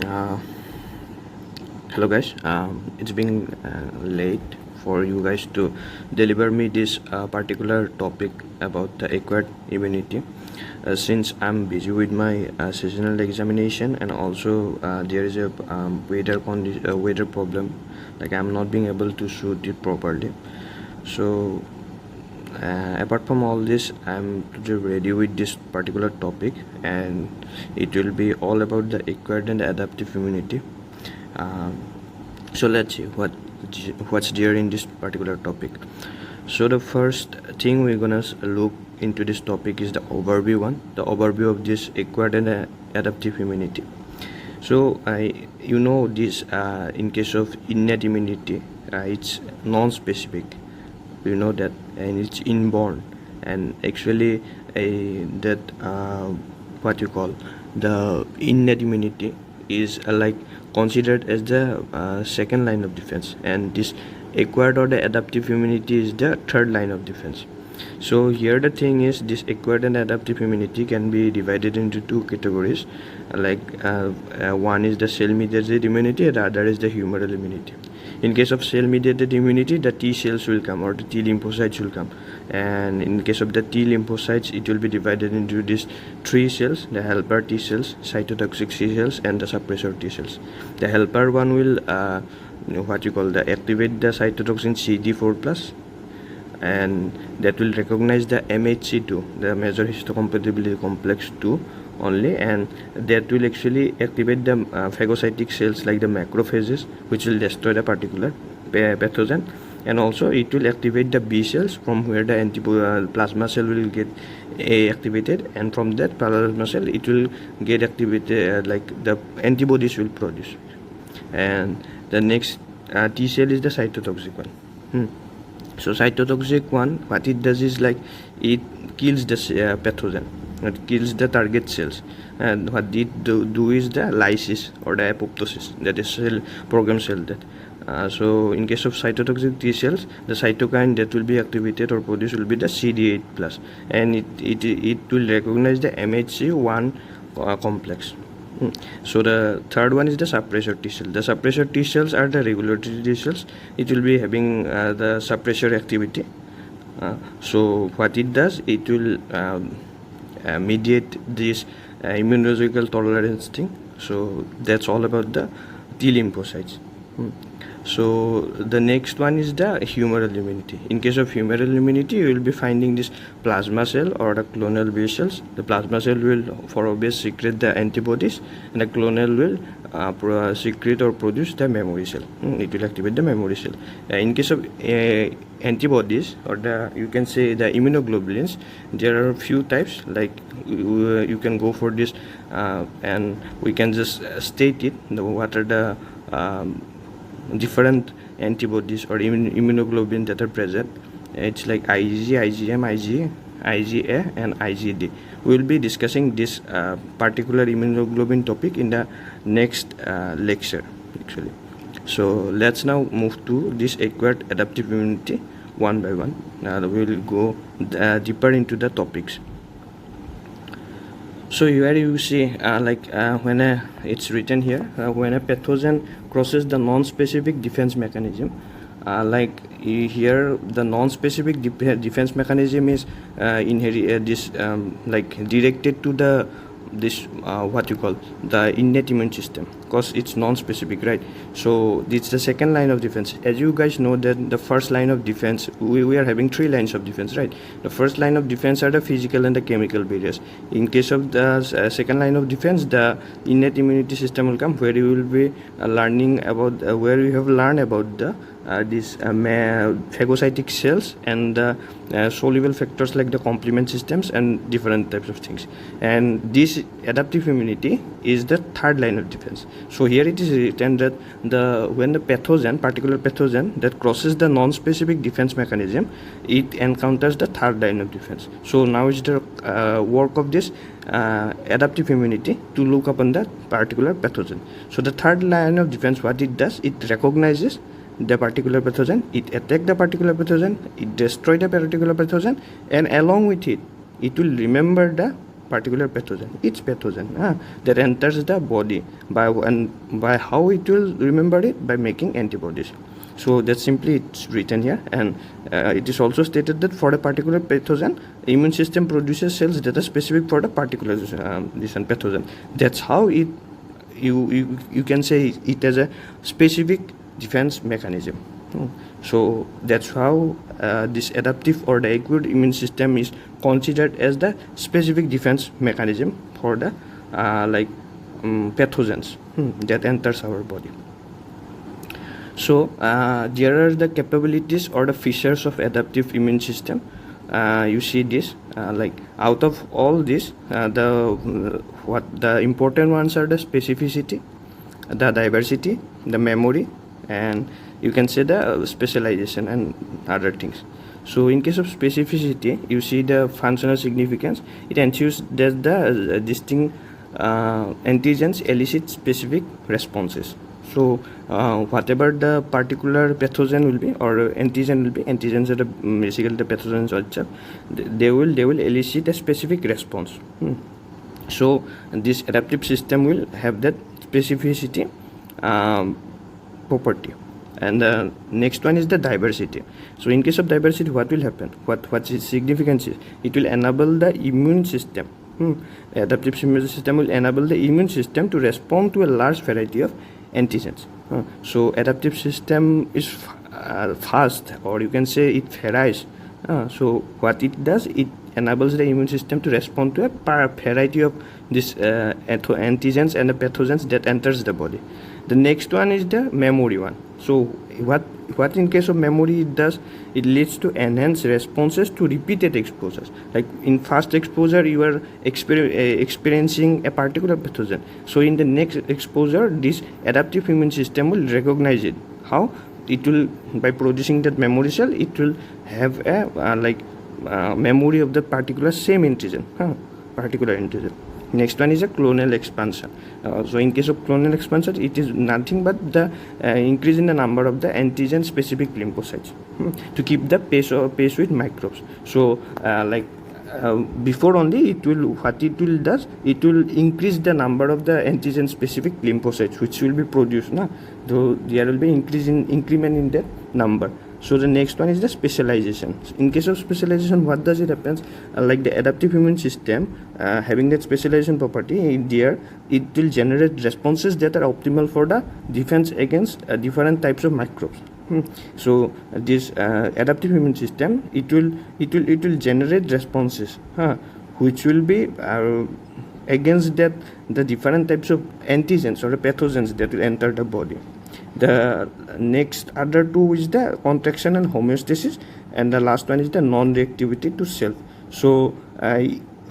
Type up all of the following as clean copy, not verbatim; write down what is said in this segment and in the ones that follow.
Uh, Hello guys. It's been late for you guys to deliver me this particular topic about the acquired immunity. Since I'm busy with my seasonal examination, and also there is a weather problem, like I'm not being able to shoot it properly. So apart from all this, I'm ready with this particular topic, and it will be all about the acquired and adaptive immunity. So let's see what's there in this particular topic. So the first thing we're gonna look into this topic is the overview of this acquired and adaptive immunity. So this in case of innate immunity, it's non-specific, you know that, and it's inborn, and actually that what you call the innate immunity is like considered as the second line of defense, and this acquired or the adaptive immunity is the third line of defense. So here the thing is, this acquired and adaptive immunity can be divided into two categories, like one is the cell mediated immunity, the other is the humoral immunity. In case of cell mediated immunity, the T cells will come, or the T lymphocytes will come, and in case of the T lymphocytes, it will be divided into these three cells: the helper T cells, cytotoxic T cells, and the suppressor T cells. The helper one will activate the cytotoxin CD4 plus, and that will recognize the MHC2, the major histocompatibility complex 2 only, and that will actually activate the phagocytic cells like the macrophages, which will destroy the particular pathogen, and also it will activate the B cells, from where the plasma cell will get activated, and from that plasma cell it will get activated, like the antibodies will produce. And the next T cell is the cytotoxic one. So cytotoxic one, what it does is, like, it kills the pathogen, it kills the target cells, and what it do is the lysis or the apoptosis, that is cell program cell death. So in case of cytotoxic T cells, the cytokine that will be activated or produced will be the CD8 plus, and it will recognize the MHC1 complex. So the third one is the suppressor T cell. The suppressor T cells are the regulatory T cells. It will be having the suppressor activity. So what it does, it will mediate this immunological tolerance thing. So that's all about the T lymphocytes. So the next one is the humoral immunity. In case of humoral immunity, you will be finding this plasma cell or the clonal B cells. The plasma cell will, for obvious, secrete the antibodies, and the clonal will secrete or produce the memory cell. It will activate the memory cell. In case of antibodies, or you can say the immunoglobulins, there are a few types. Like you can go for this, and we can just state it. What are the different antibodies or immunoglobulin that are present? It's like IgG, IgM, IgA, and IgD. We will be discussing this particular immunoglobulin topic in the next lecture, actually. So let's now move to this acquired adaptive immunity one by one. We will go deeper into the topics. So here you see, when it's written here, when a pathogen crosses the non-specific defense mechanism, here the non-specific defense mechanism is directed to the the innate immune system, because it's non-specific, right? So it's the second line of defense. As you guys know, that the first line of defense, we are having three lines of defense, right? The first line of defense are the physical and the chemical barriers. In case of the second line of defense, the innate immunity system will come, where you will be learning about where you have learned about the phagocytic cells and the soluble factors like the complement systems and different types of things. And this adaptive immunity is the third line of defense. So here it is written that when the particular pathogen that crosses the non-specific defense mechanism, it encounters the third line of defense. So now is the work of this adaptive immunity to look upon that particular pathogen. So the third line of defense, what it does, it recognizes the particular pathogen, it attacks the particular pathogen, it destroys the particular pathogen, and along with it, it will remember the particular pathogen, each pathogen that enters the body. By how it will remember it? By making antibodies. So that's simply it's written here, and it is also stated that for a particular pathogen, immune system produces cells that are specific for the particular this pathogen. That's how it you can say it as a specific defense mechanism. So that's how this adaptive or the acute immune system is considered as the specific defense mechanism for the pathogens that enters our body. So there are the capabilities or the features of adaptive immune system. You see this out of all this, the important ones are the specificity, the diversity, the memory, and you can say the specialization and other things. So in case of specificity, you see the functional significance. It ensures that the distinct antigens elicit specific responses. So whatever the particular pathogen will be or antigen will be, antigens are basically the pathogens itself, they will elicit a specific response. So this adaptive system will have that specificity property. And the next one is the diversity. So in case of diversity, what will happen? What its significance is? It will enable the immune system. Adaptive immune system will enable the immune system to respond to a large variety of antigens. So adaptive system is fast, or you can say it varies. So what it does, it enables the immune system to respond to a variety of these antigens and the pathogens that enters the body. The next one is the memory one. So what in case of memory it does, it leads to enhanced responses to repeated exposures. Like in fast exposure, you are experiencing a particular pathogen. So in the next exposure, this adaptive immune system will recognize it. How? It will, by producing that memory cell, it will have a memory of the particular same antigen, particular antigen. Next one is a clonal expansion. So in case of clonal expansion, it is nothing but the increase in the number of the antigen specific lymphocytes to keep the pace with microbes. So before only it will, what it will does, it will increase the number of the antigen specific lymphocytes which will be produced. Though there will be increment in that number. So the next one is the specialization. In case of specialization, what does it happens? Like the adaptive immune system having that specialization property, it will generate responses that are optimal for the defense against different types of microbes. So this adaptive immune system, it will generate responses which will be against the different types of antigens or pathogens that will enter the body. The next other two is the contraction and homeostasis, and the last one is the non-reactivity to self. So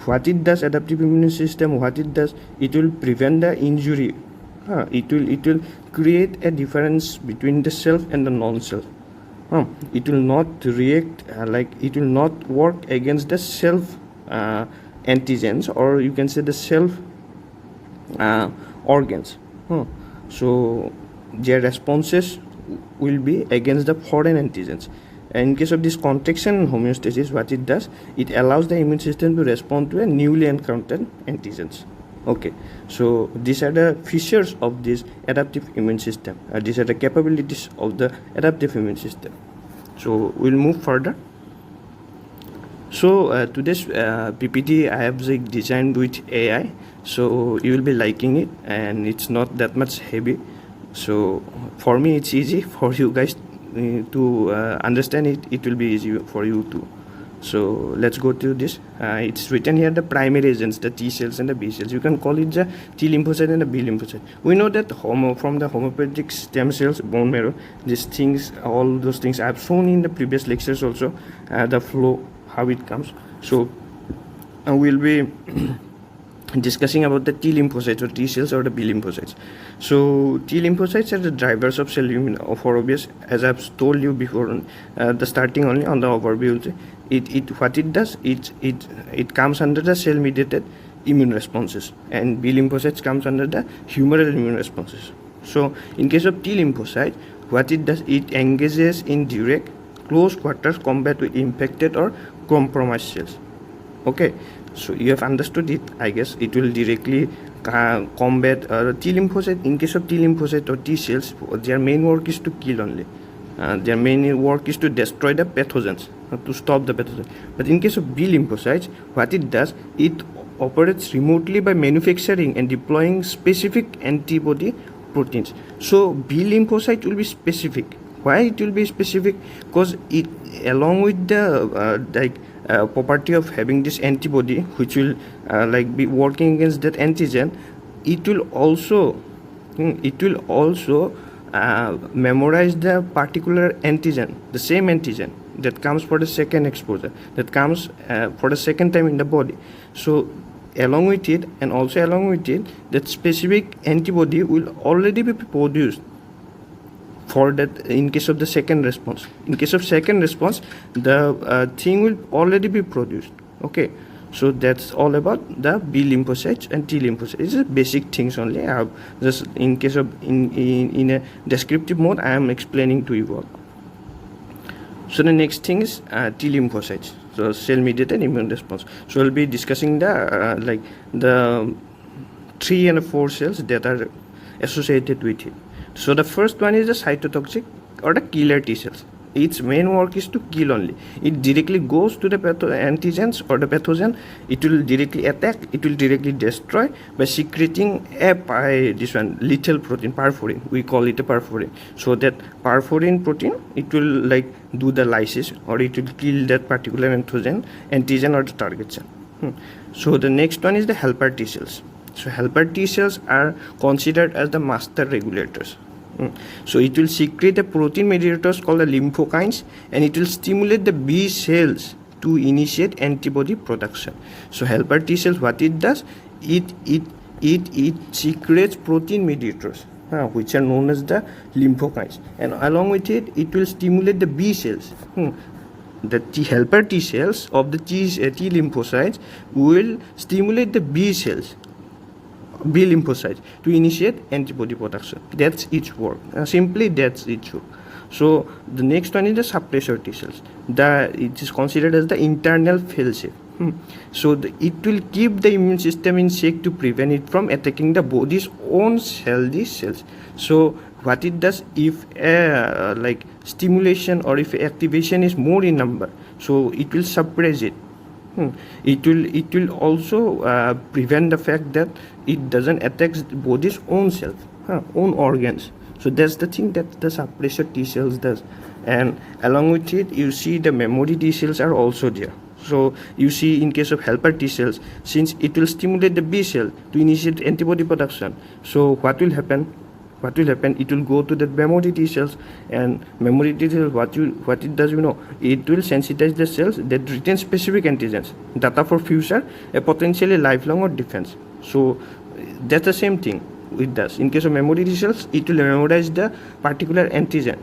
what it does, adaptive immune system, what it does, it will prevent the injury. It will create a difference between the self and the non-self. It will not react it will not work against the self antigens, or you can say the self organs. So their responses will be against the foreign antigens. And in case of this contraction and homeostasis, what it does, it allows the immune system to respond to a newly encountered antigens. Okay, so these are the features of this adaptive immune system. These are the capabilities of the adaptive immune system. So we'll move further. So today's PPT I have designed with AI, so you will be liking it, and it's not that much heavy. So for me it's easy, for you guys to understand it, it will be easy for you too. So let's go to this. It's written here the primary agents, the T cells and the B cells. You can call it the T lymphocyte and the B lymphocyte. We know that from the homeopathic stem cells, bone marrow, these things, all those things I have shown in the previous lectures also, the flow, how it comes. So we'll be discussing about the T lymphocytes or T cells or the B lymphocytes. So T lymphocytes are the drivers of cell immune, for obvious, as I've told you before, the starting only on the overview. What it does, it comes under the cell mediated immune responses, and B lymphocytes comes under the humoral immune responses. So in case of T lymphocyte, what it does, it engages in direct close quarters combat with infected or compromised cells. Okay, So you have understood it, I guess. It will directly combat T lymphocyte. In case of T lymphocyte or T cells, their main work is to kill only. Their main work is to destroy the pathogens, to stop the pathogen. But in case of B lymphocytes, what it does, it operates remotely by manufacturing and deploying specific antibody proteins. So B lymphocyte will be specific. Why it will be specific? Because it, along with the property of having this antibody, which will be working against that antigen, it will also memorize the particular antigen, the same antigen that comes for the second exposure, that comes for the second time in the body. So along with it, that specific antibody will already be produced for that. In case of the second response, the thing will already be produced. Okay, so that's all about the B lymphocytes and T lymphocytes. It's just basic things only. I have just, in case of in a descriptive mode, I am explaining to you all. So the next thing is T lymphocytes, so cell-mediated immune response. So we'll be discussing the the 3 and 4 cells that are associated with it. So the first one is the cytotoxic or the killer T cells. Its main work is to kill only. It directly goes to the antigens or the pathogen. It will directly attack. It will directly destroy by secreting this one lethal protein, perforin. We call it a perforin. So that perforin protein, it will do the lysis, or it will kill that particular antigen or the target cell. So the next one is the helper T cells. So helper T cells are considered as the master regulators. So it will secrete a protein mediators called the lymphokines, and it will stimulate the B cells to initiate antibody production. So helper T cells, what it does, it secretes protein mediators, which are known as the lymphokines, and along with it, it will stimulate the B cells. The helper T cells of the T lymphocytes will stimulate the B cells, B lymphocytes, to initiate antibody production. That's its work. Simply, that's its work. So the next one is the suppressor T cells. It is considered as the internal failsafe. So it will keep the immune system in check to prevent it from attacking the body's own healthy cells. So what it does, if stimulation or if activation is more in number, so it will suppress it. It will also prevent the fact that it doesn't attack the body's own self, own organs. So that's the thing that the suppressor T cells does. And along with it, you see the memory T cells are also there. So you see, in case of helper T cells, since it will stimulate the B cell to initiate antibody production, so what will happen? It will go to the memory T cells, and memory T cells, what it does, it will sensitize the cells that retain specific antigens, data for future, a potentially lifelong or defense. So that's the same thing it does. In case of memory T cells, it will memorize the particular antigen.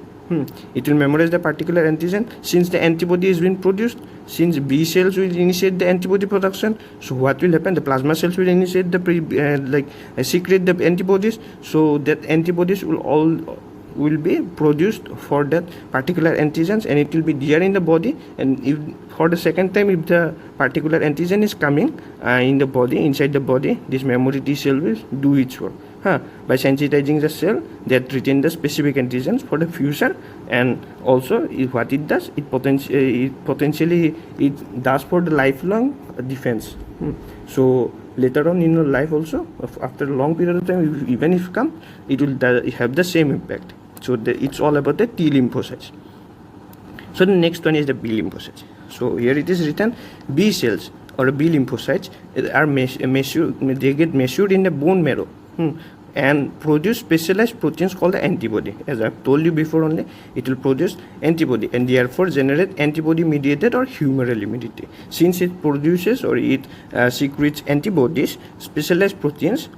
It will memorize the particular antigen. Since the antibody is being produced, since B cells will initiate the antibody production, so what will happen? The plasma cells will initiate the secrete the antibodies. So that antibodies will be produced for that particular antigens, and it will be there in the body. And if for the second time, if the particular antigen is coming in the body, inside the body, this memory T cell will do its work by sensitizing the cell that retain the specific antigens for the future. And also, what it does, it potentially does for the lifelong defense. So later on in your life also, after a long period of time, even if come, it will have the same impact. So it's all about the T lymphocytes. So the next one is the B lymphocytes. So here it is written, B cells or B lymphocytes are measured. They get measured in the bone marrow. And produce specialized proteins called the antibody. As I've told you before only, it will produce antibody and therefore generate antibody mediated or humoral immunity. Since it produces or it secretes antibodies, specialized proteins,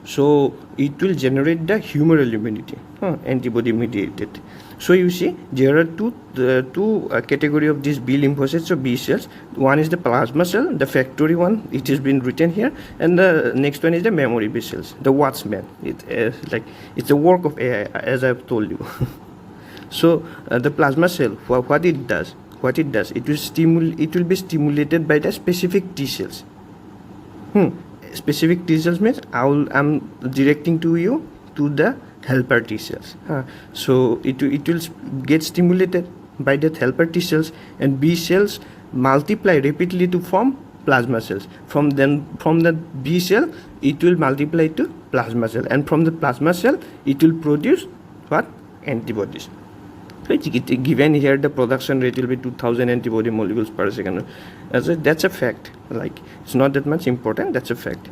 so it will generate the humoral immunity, antibody mediated. So you see, there are two category of these B lymphocytes or B cells. One is the plasma cell, the factory one. It has been written here, and the next one is the memory B cells, the Watchman. It's the work of AI, as I've told you. So the plasma cell, what it does, what it does, it will be stimulated by the specific T cells. Specific T cells means I'm directing to you to the helper T cells. So it will get stimulated by the helper T cells, and B cells multiply rapidly to form plasma cells. From the B cell it will multiply to plasma cell, and from the plasma cell it will produce what? Antibodies. So it's given here the production rate will be 2000 antibody molecules per second. That's a fact. Like, it's not that much important, that's a fact.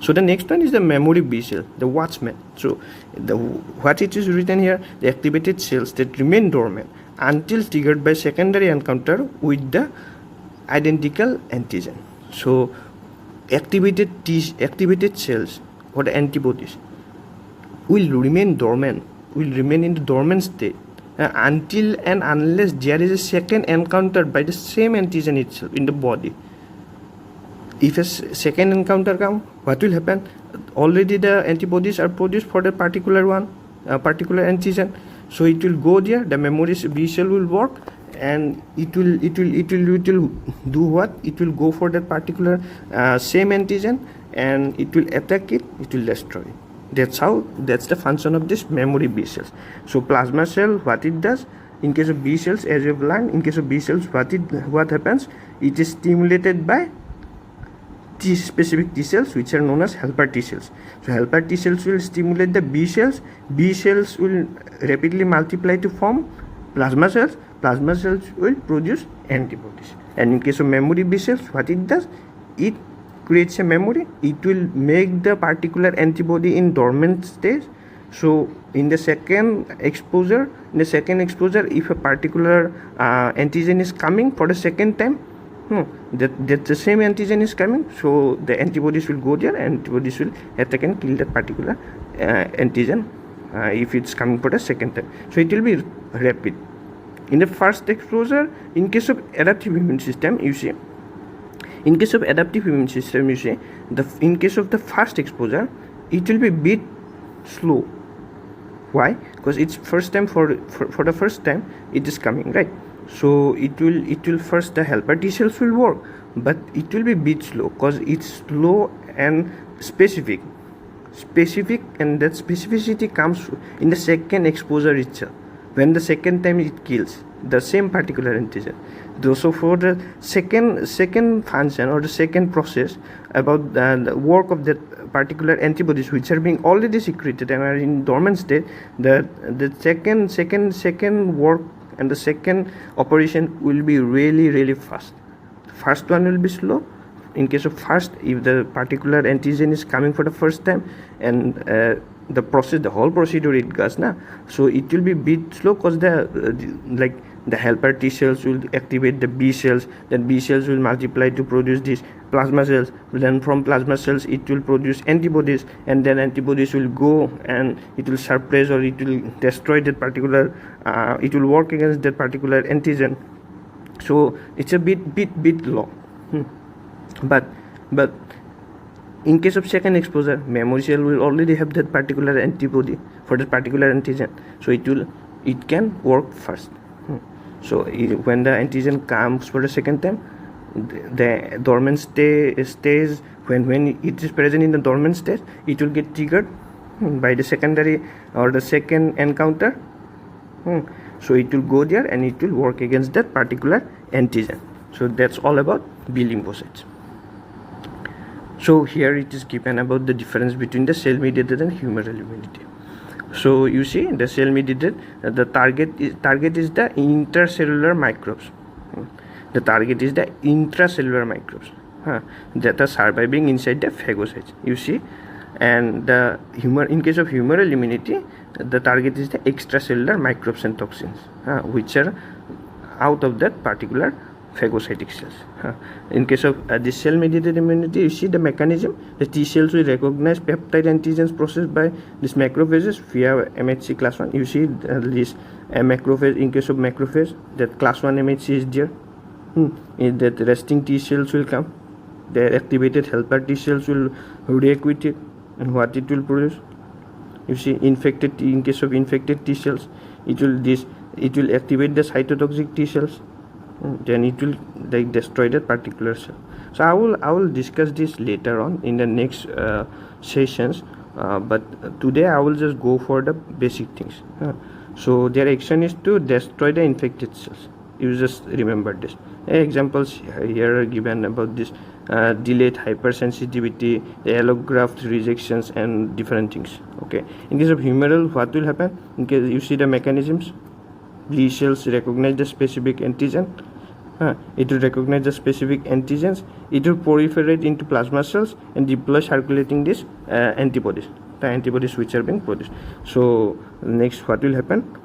So the next one is the memory B cell, the watchman. So what it is written here, the activated cells that remain dormant until triggered by secondary encounter with the identical antigen. So activated cells or the antibodies will remain dormant, will remain in the dormant state until and unless there is a second encounter by the same antigen itself in the body. If a second encounter comes, what will happen? Already the antibodies are produced for the particular one, particular antigen. So it will go there. The memory B cell will work, and it will do what? It will go for that particular same antigen, and it will attack it. It will destroy it. That's the function of this memory B cells. So plasma cell, what it does in case of B cells, as you have learned, in case of B cells, what happens? It is stimulated by specific T cells, which are known as helper T cells. So helper T cells will stimulate the B cells. B cells will rapidly multiply to form plasma cells. Plasma cells will produce antibodies. And in case of memory B cells, what it does? It creates a memory. It will make the particular antibody in dormant state. So in the second exposure, if a particular antigen is coming for the second time, that the same antigen is coming, so the antibodies will go there, and antibodies will attack and kill that particular antigen if it's coming for the second time. So it will be rapid. In the first exposure, in case of adaptive immune system, you see, in case of the first exposure, it will be bit slow. Why? Because it's first time for the first time it is coming, right? So it will first, the helper T cells will work, but it will be bit slow because it's slow and specific, and that specificity comes in the second exposure itself, when the second time it kills the same particular antigen. So for the second function or the second process about the work of that particular antibodies which are being already secreted and are in dormant state, the second work and the second operation will be really fast. First one will be slow. In case of first, if the particular antigen is coming for the first time, and the whole procedure it goes now, so it will be bit slow because the helper T cells will activate the B cells, then B cells will multiply to produce these plasma cells, then from plasma cells it will produce antibodies, and then antibodies will go and it will suppress or it will destroy that particular, it will work against that particular antigen. So it's a bit long. But in case of second exposure, memory cell will already have that particular antibody for that particular antigen, so it can work first. So when the antigen comes for the second time, the dormant stays when it is present in the dormant state, it will get triggered by the secondary or the second encounter. So it will go there and it will work against that particular antigen. So that's all about B lymphocytes. So here it is given about the difference between the cell mediated and humoral immunity. So you see, the cell mediated, the target is the intracellular microbes. The target is the intracellular microbes that are surviving inside the phagocytes. You see, and in case of humoral immunity, the target is the extracellular microbes and toxins, which are out of that particular phagocytic cells. In case of this cell mediated immunity, you see the mechanism. The T cells will recognize peptide antigens processed by these macrophages via MHC class 1. You see this macrophage. In case of macrophage, that class 1 MHC is there. That resting T cells will come. The activated helper T cells will react with it, and what it will produce. You see, in case of infected T cells, it will activate the cytotoxic T cells. then it will like destroy that particular cell. So I will discuss this later on in the next sessions, but today I will just go for the basic things. So their action is to destroy the infected cells. You just remember this. Examples here are given about this delayed hypersensitivity, the allograft rejections, and different things. Okay, in case of humoral, what will happen? In case you see the mechanisms, Lee cells recognize the specific antigen. It will recognize the specific antigens. It will proliferate into plasma cells and deploy circulating these antibodies, the antibodies which are being produced. So next, what will happen?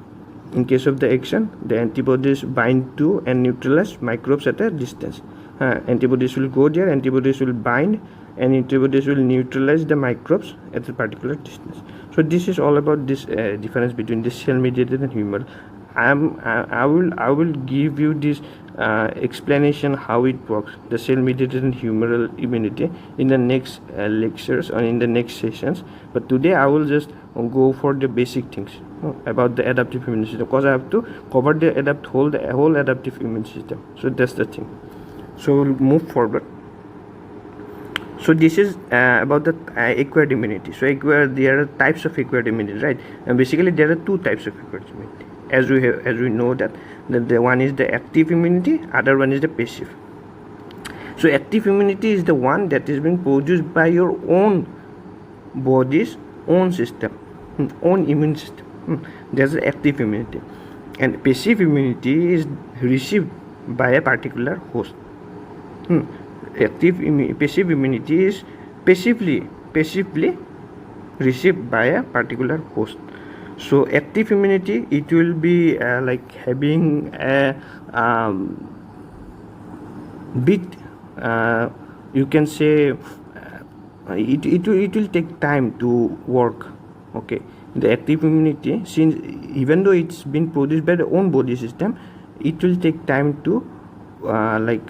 In case of the action, the antibodies bind to and neutralize microbes at a distance. Antibodies will go there, antibodies will bind, and antibodies will neutralize the microbes at a particular distance. So this is all about this difference between the cell mediated and humoral. I will give you this explanation how it works, the cell mediated and humoral immunity, in the next lectures or in the next sessions. But today I will just go for the basic things about the adaptive immune system, because I have to cover the whole adaptive immune system. So that's the thing. So we'll move forward. So this is about the acquired immunity. So there are types of acquired immunity, right? And basically there are two types of acquired immunity. As we know that the one is the active immunity, other one is the passive. So active immunity is the one that is being produced by your own body's own system, own immune system. That's the active immunity. And passive immunity is received by a particular host. Passive immunity is passively received by a particular host. So active immunity, it will be like having a bit, you can say, it will take time to work. Okay, the active immunity, since even though it's been produced by the own body system, it will take time to like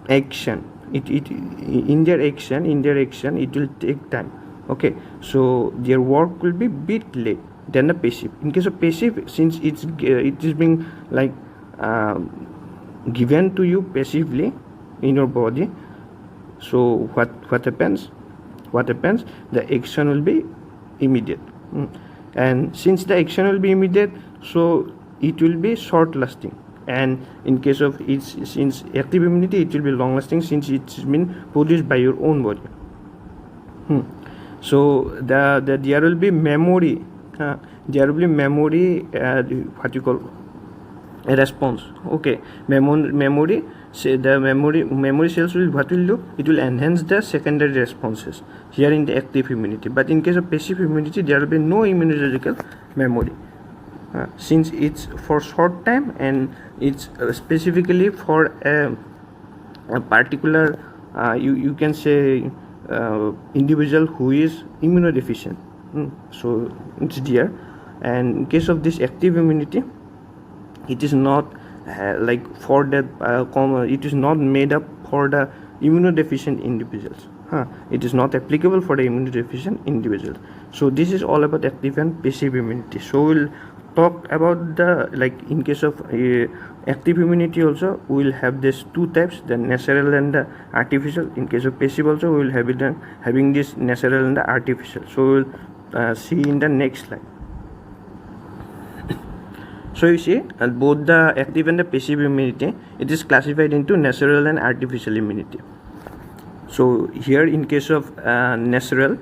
action. In their action, it will take time. Okay, so their work will be bit late than the passive. In case of passive, since it is being like given to you passively in your body, so what happens? The action will be immediate. And since the action will be immediate, so it will be short lasting. And in case of since active immunity, it will be long lasting, since it's been produced by your own body. So there will be memory. There will be memory, what you call a response. Okay, memory. Say the memory cells will, what will do? It will enhance the secondary responses here in the active immunity. But in case of passive immunity, there will be no immunological memory, since it's for short time and it's specifically for a particular you can say individual who is immunodeficient. So it's there. And in case of this active immunity, it is not like for that it is not made up for the immunodeficient individuals. It is not applicable for the immunodeficient individuals. So this is all about active and passive immunity. So we'll talk about the, like, in case of active immunity also, we will have these two types, the natural and the artificial. In case of passive also, we will have it having this natural and the artificial. So we will see in the next slide. So you see, both the active and the passive immunity, it is classified into natural and artificial immunity. So here in case of natural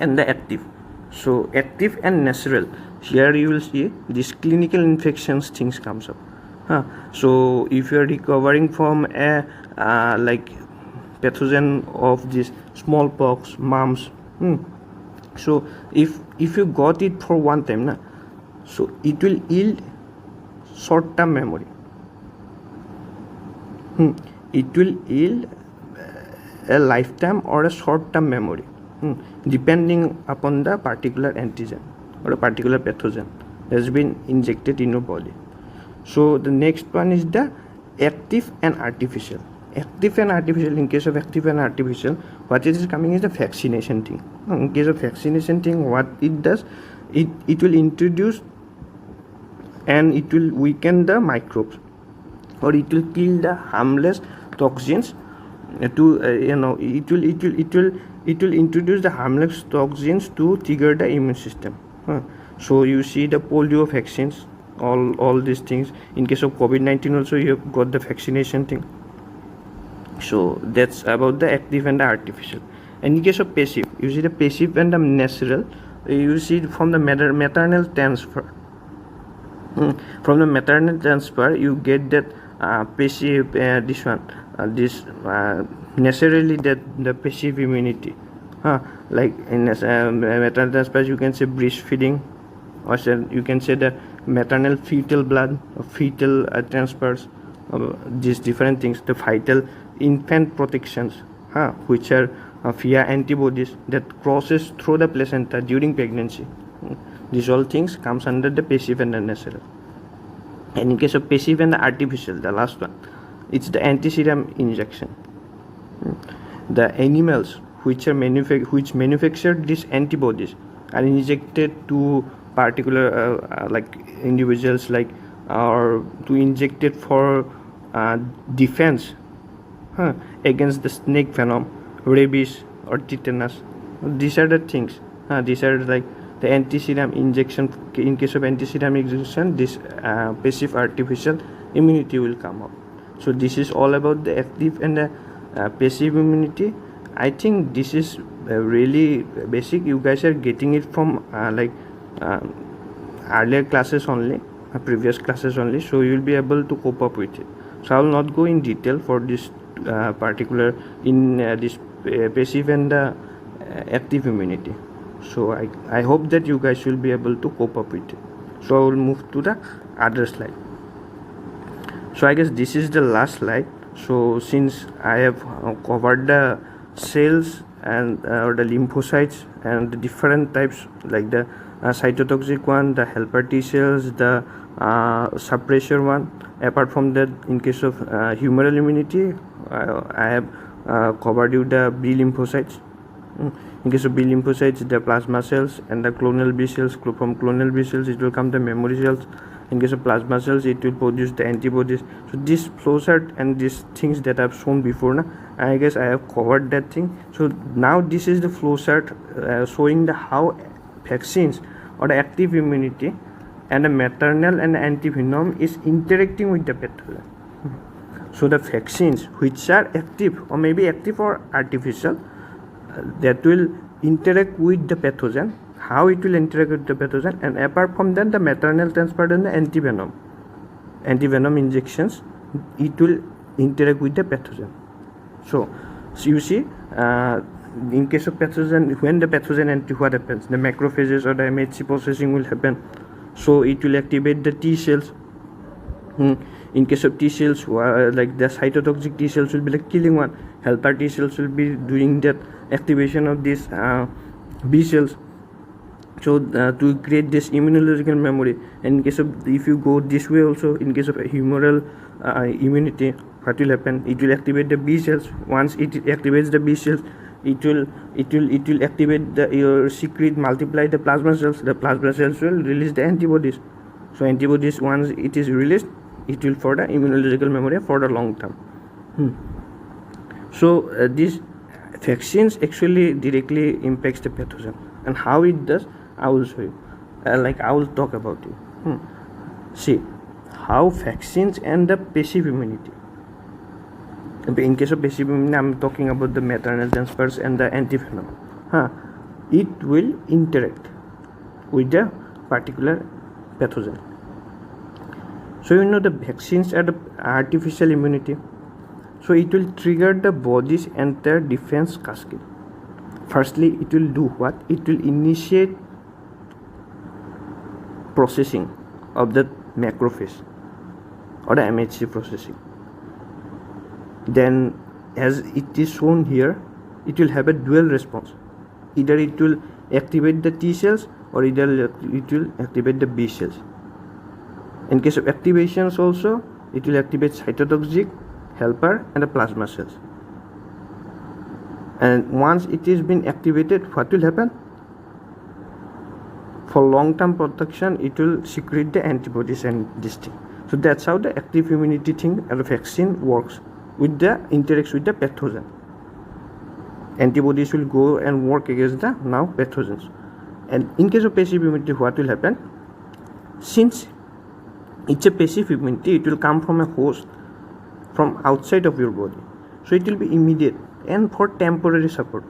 and the active, so active and natural, here you will see this clinical infections things comes up. So if you are recovering from a like pathogen of this smallpox, mumps, so if you got it for one time, so it will yield short-term memory. It will yield a lifetime or a short-term memory, depending upon the particular antigen or a particular pathogen that has been injected in your body. So the next one is the active and artificial. Active and artificial. In case of active and artificial, what it is coming is the vaccination thing. In case of vaccination thing, what it does, it will introduce and it will weaken the microbes or it will kill the harmless toxins it will introduce the harmless toxins to trigger the immune system. So you see the polio vaccines, all these things. In case of COVID-19 also you have got the vaccination thing. So that's about the active and the artificial. And in case of passive, you see the passive and the natural, you see from the maternal transfer. From the maternal transfer you get that passive naturally that the passive immunity, like in maternal transfer you can say breastfeeding, or you can say the maternal fetal blood or fetal transfers, these different things, the vital infant protections, which are via antibodies that crosses through the placenta during pregnancy. These all things comes under the passive and the natural. And in case of passive and the artificial, the last one, it's the anti-serum injection. The animals which manufacture these antibodies are injected to particular like individuals, like or to inject it for defense against the snake venom, rabies, or tetanus. These are the things. These are like the anti-serum injection. In case of anti-serum injection, this passive artificial immunity will come up. So this is all about the active and the passive immunity. I think this is really basic. You guys are getting it from earlier classes only, previous classes only, so you will be able to cope up with it. So I will not go in detail for this particular in this passive and active immunity. So I hope that you guys will be able to cope up with it. So I will move to the other slide. So I guess this is the last slide. So since I have covered the cells and or the lymphocytes and the different types, like the cytotoxic one, the helper T cells, the suppressor one. Apart from that, in case of humoral immunity, I have covered you the B lymphocytes. In case of B lymphocytes, the plasma cells and the clonal B cells. From clonal B cells, it will come the memory cells. In case of plasma cells, it will produce the antibodies. So this flowchart and these things that I've shown before, I guess I have covered that thing. So now this is the flowchart showing the how vaccines or the active immunity and the maternal and the antivenom is interacting with the pathogen. So the vaccines which are active or maybe active or artificial, that will interact with the pathogen, how it will interact with the pathogen, and apart from that, the maternal transfer and the antivenom injections, it will interact with the pathogen. So you see, in case of pathogen, when the pathogen enters, what happens? The macrophages or the MHC processing will happen. So it will activate the T cells. In case of T cells, like the cytotoxic T cells will be like killing one. Helper T cells will be doing that activation of these B cells. So to create this immunological memory. And in case of, if you go this way also, in case of a humoral immunity, what will happen? It will activate the B cells. Once it activates the B cells, it will activate the secrete, multiply the plasma cells. The plasma cells will release the antibodies. So antibodies, once it is released, it will for the immunological memory for the long term. So these vaccines actually directly impacts the pathogen, and how it does, I will show you. I will talk about it. See how vaccines and the passive immunity. In case of passive immunity, I am talking about the maternal transfers and the antivenom. It will interact with the particular pathogen. So you know the vaccines are the artificial immunity. So it will trigger the body's entire defense cascade. Firstly, it will do what? It will initiate processing of the macrophage or the MHC processing. Then, as it is shown here, it will have a dual response. Either it will activate the T cells or either it will activate the B cells. In case of activations also, it will activate cytotoxic, helper, and the plasma cells. And once it is been activated, what will happen? For long-term protection, it will secrete the antibodies and this thing. So that's how the active immunity thing and the vaccine works with the interacts with the pathogen. Antibodies will go and work against the now pathogens. And in case of passive immunity, what will happen? Since it's a passive immunity, it will come from a host from outside of your body. So it will be immediate and for temporary support.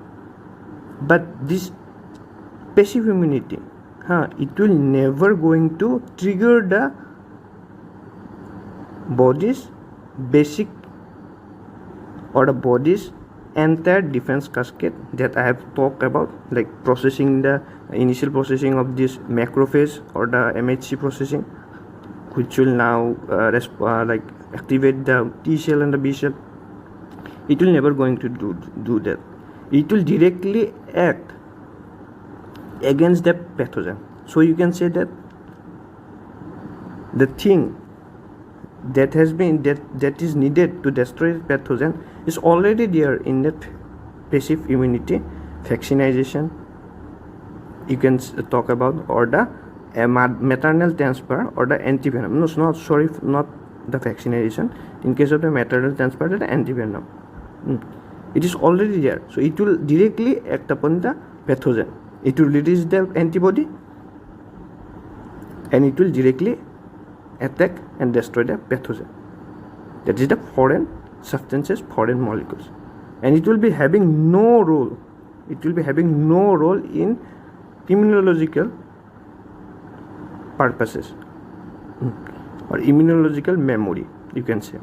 But this passive immunity, it will never going to trigger the body's basic or the body's entire defense cascade that I have talked about, like processing the initial processing of this macrophage or the MHC processing, which will now like activate the T cell and the B cell. It will never going to do that. It will directly act against the pathogen. So you can say that the thing that has been that is needed to destroy the pathogen is already there in that passive immunity. Vaccination you can talk about, or the maternal transfer or the antivenom. Not the vaccination. In case of the maternal transfer, the antivenom, it is already there. So it will directly act upon the pathogen. It will release the antibody and it will directly attack and destroy the pathogen. That is the foreign substances, foreign molecules, and it will be having no role. It will be having no role in immunological purposes or immunological memory, you can say.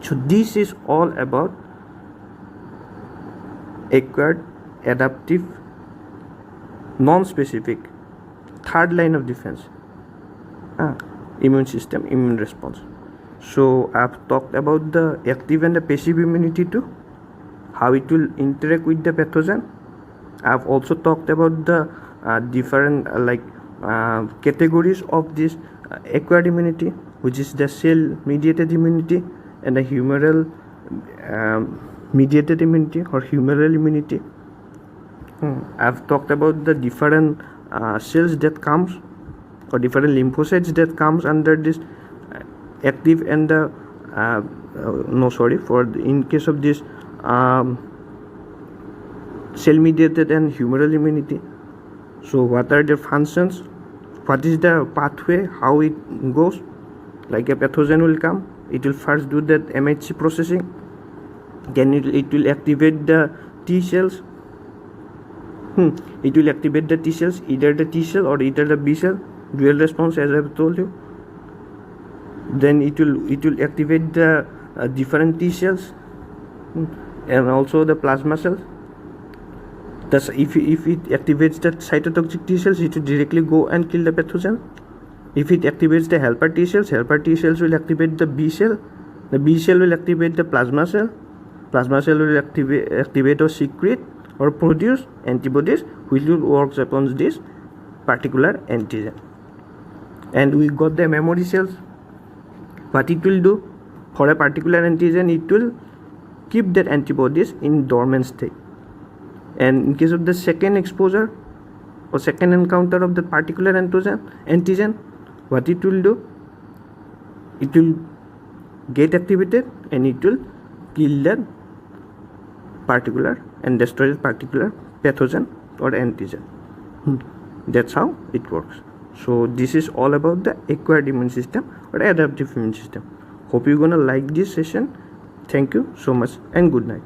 So this is all about acquired adaptive non-specific third line of defense, immune system, immune response. So I've talked about the active and the passive immunity too, how it will interact with the pathogen. I've also talked about the different categories of this acquired immunity, which is the cell mediated immunity and the humoral mediated immunity or humoral immunity. I've talked about the different cells that comes or different lymphocytes that comes under this active and the in case of this cell mediated and humoral immunity. So what are their functions? What is the pathway? How it goes? Like a pathogen will come, it will first do that MHC processing, then it will activate the T cells. It will activate the T cells, either the T cell or either the B cell, dual response, as I have told you. Then it will activate the different T cells and also the plasma cells. Thus, if it activates the cytotoxic T cells, it will directly go and kill the pathogen. If it activates the helper T cells will activate the B cell. The B cell will activate the plasma cell. Plasma cell will activate or secrete or produce antibodies which will work upon this particular antigen. And we got the memory cells. What it will do for a particular antigen, it will keep that antibodies in dormant state. And in case of the second exposure or second encounter of the particular antigen, what it will do, it will get activated and it will kill that particular and destroy the particular pathogen or antigen. That's how it works. So this is all about the acquired immune system or adaptive immune system. Hope you're gonna like this session. Thank you so much and good night.